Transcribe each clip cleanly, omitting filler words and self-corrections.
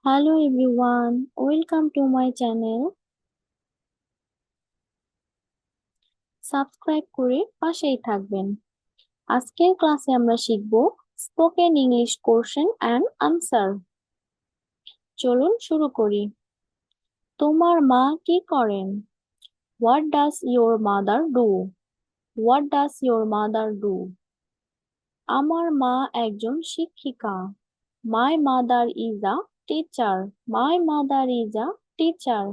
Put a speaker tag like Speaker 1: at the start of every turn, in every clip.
Speaker 1: Hello everyone, welcome to my channel. Subscribe করে পাশেই থাকবেন। আজকের ক্লাসে আমরা শিখব spoken English question and answer. চলুন শুরু করি। তোমার মা কি করেন? What does your mother do? What does your mother do? আমার মা একজন শিক্ষিকা। My mother is a teacher. My mother is a teacher.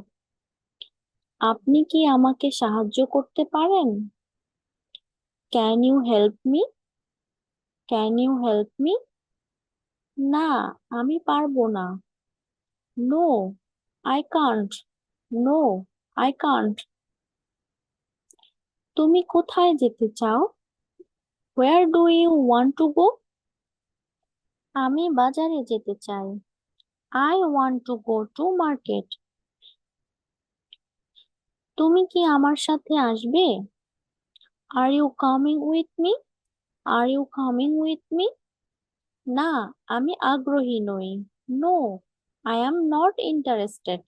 Speaker 1: আপনি কি আমাকে সাহায্য করতে পারেন? Can you help me? Can you help me? না, আমি পারবো না। No, I can't. No, I can't. তুমি কোথায় যেতে চাও? Where do you want to go? আমি বাজারে যেতে চাই। I want to go to market. তুমি কি আমার সাথে আসবে? Are you coming with me? Are you coming with me? না, আমি আগ্রহী নই। No, I am not interested.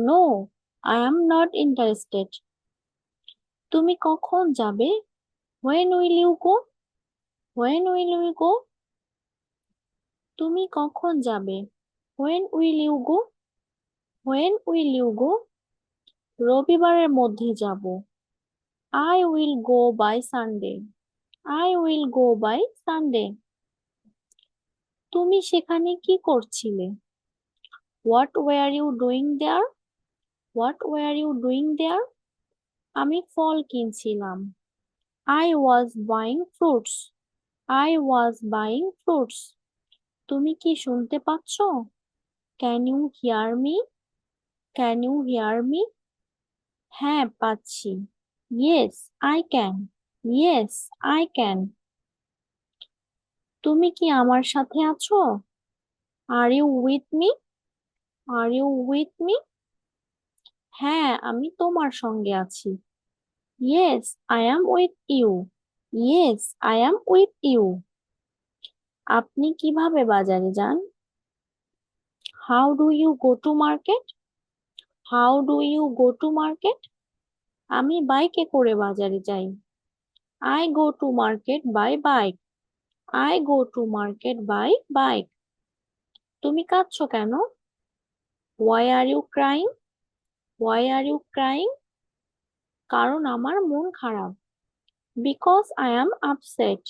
Speaker 1: No, I am not interested. তুমি কখন যাবে? When will you go? When will you go? তুমি কখন যাবে? When will you go? When will you go? রবিবারের মধ্যে যাব। I will go by Sunday. I will go by Sunday. তুমি সেখানে কি করছিলে? What were you doing there? What were you doing there? আমি ফল কিনছিলাম। I was buying fruits. I was buying fruits. তুমি কি শুনতে পাচ্ছ? Can you hear me? Can you hear me? হ্যাঁ, পাচ্ছি। Yes, I can. Yes, I can. তুমি কি আমার সাথে আছো? Are you with me? Are you with me? হ্যাঁ, আমি তোমার সঙ্গে আছি। Yes, I am with you. Yes, I am with you. আপনি কিভাবে বাজারে যান? How do you go to market? How do you go to market? আমি বাইকে করে বাজারে যাই। I go to market by bike. I go to market by bike. তুমি কাঁদছো কেন? Why are you crying? Why are you crying? কারণ আমার মন খারাপ। Because I am upset.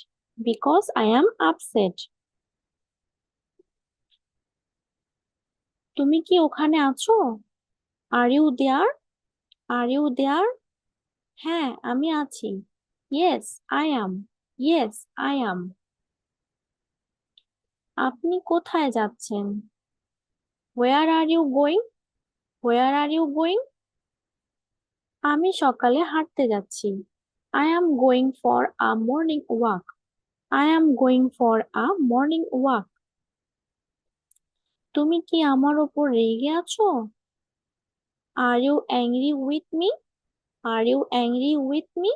Speaker 1: Because I am upset. তুমি কি ওখানে আছো? Are you there? Are you there? হ্যাঁ, আমি আছি। Yes, I am. Yes, I am. আপনি কোথায় যাচ্ছেন? Where are you going? Where are you going? আমি সকালে হাঁটতে যাচ্ছি। I am going for a morning walk. I am going for a morning walk. তুমি কি আমার ওপর রেগে আছো? Are you angry with me? Are you angry with me?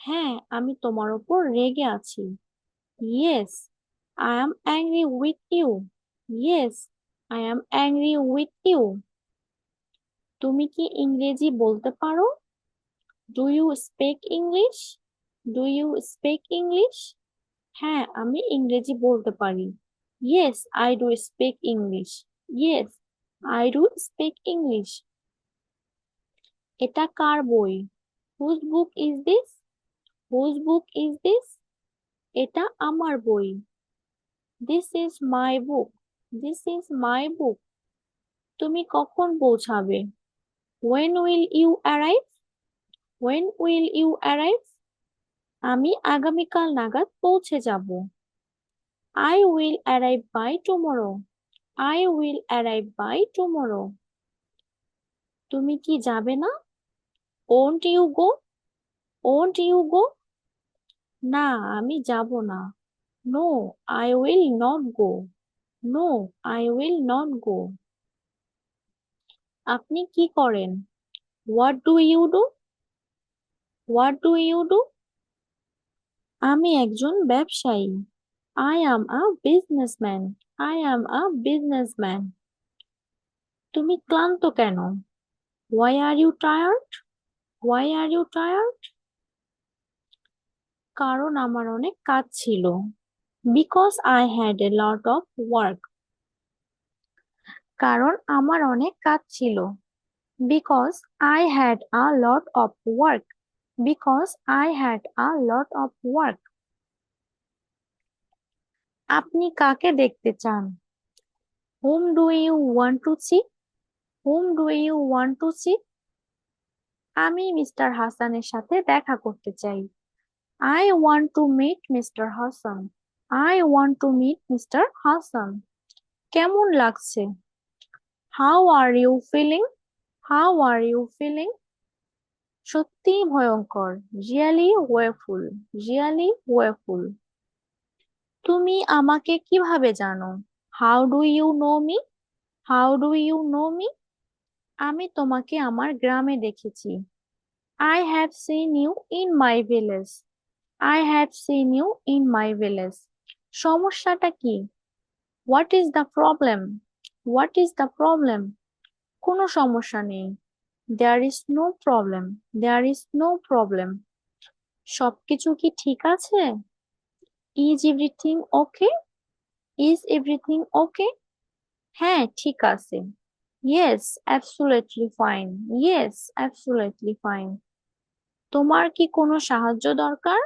Speaker 1: হ্যাঁ, আমি তোমার ওপর রেগে আছি। Yes, I am angry with you. Yes, I am angry with you. তুমি কি ইংরেজি বলতে পারো? Do you speak English? Do you speak English? হ্যাঁ, আমি ইংরেজি বলতে পারি। Yes, I do speak English. Yes, I do speak English. এটা কার বই? Whose book is this? Whose book is this? এটা আমার বই। This is my book. This is my book. তুমি কখন পৌঁছাবে? When will you arrive? When will you arrive? আমি আগামীকাল নাগাদ পৌঁছে যাব। I will arrive by tomorrow. I will arrive by tomorrow. তুমি কি যাবে না? Won't you go? Won't you go? না, আমি যাব না। No, I will not go. No, I will not go. আপনি কি করেন? What do you do? What do you do? আমি একজন ব্যবসায়ী। I am a businessman. I am a businessman. তুমি ক্লান্ত কেন? Why are you tired? Why are you tired? কারণ আমার অনেক কাজ ছিল। Because I had a lot of work. কারণ আমার অনেক কাজ ছিল। Because I had a lot of work. Because I had a lot of work. আপনি কাকে দেখতে চান? Whom do you want to see? Whom do you want to see? আমি মিস্টার হাসানের সাথে দেখা করতে চাই। I want to meet Mr. Hassan. I want to meet Mr. Hassan. কেমন লাগছে? How are you feeling? How are you feeling? সত্যিই ভয়ঙ্কর। Really woeful. Really woeful. তুমি আমাকে কিভাবে জানো? How do you know me? How do you know me? আমি তোমাকে আমার গ্রামে দেখেছি। I have seen you in my village. I have seen you in my village. সমস্যাটা কি? What is the problem? What is the problem? কোনো সমস্যা নেই। There is no problem. There is no problem. সবকিছু কি ঠিক আছে? Is everything okay? Is everything okay? হ্যাঁ, ঠিক আছে। Yes, absolutely fine. Yes, absolutely fine. তোমার কি কোনো সাহায্য দরকার?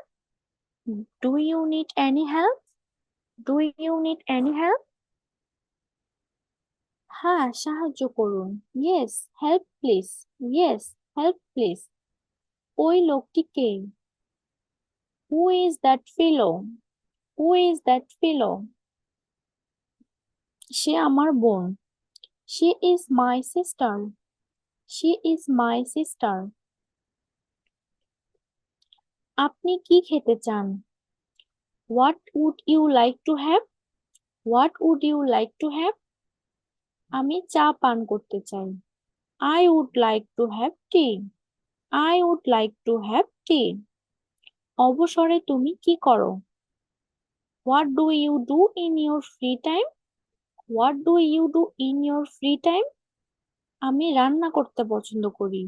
Speaker 1: Do you need any help? Do you need any help? হ্যাঁ, সাহায্য করুন। Yes, help please. Yes, help please. ওই লোকটি কে? Who is that fellow? Who is that fellow? সে আমার বোন। She is my sister. She is my sister. আপনি কি খেতে চান? What would you like to have? What would you like to have? আমি চা পান করতে চাই। I would like to have tea. I would like to have tea. অবসরে তুমি কি করো? What do you do in your free time? What do you do in your free time? আমি রান্না করতে পছন্দ করি।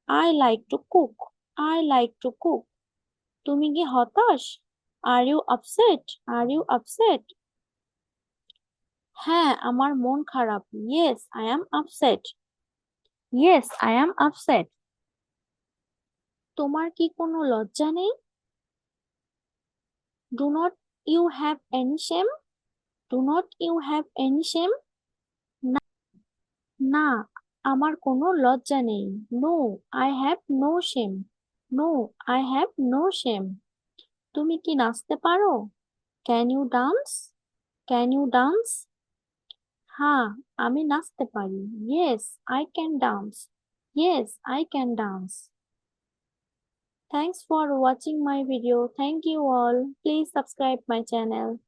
Speaker 1: I like to cook. I like to cook. তুমি কি হতাশ? Are you upset? Are you upset? হ্যাঁ, আমার মন খারাপ। Yes, I am upset. Yes, I am upset. তোমার কি কোনো লজ্জা নেই? Do not you have any shame? Do not you have any shame? না, আমার কোনো লজ্জা নেই। No, I have no shame. No, I have no shame. তুমি কি নাচতে পারো? Can you dance? Can you dance? হ্যাঁ, আমি নাচতে পারি। Yes, I can dance. Yes, I can dance. Thanks for watching my video. Thank you all. Please subscribe my channel.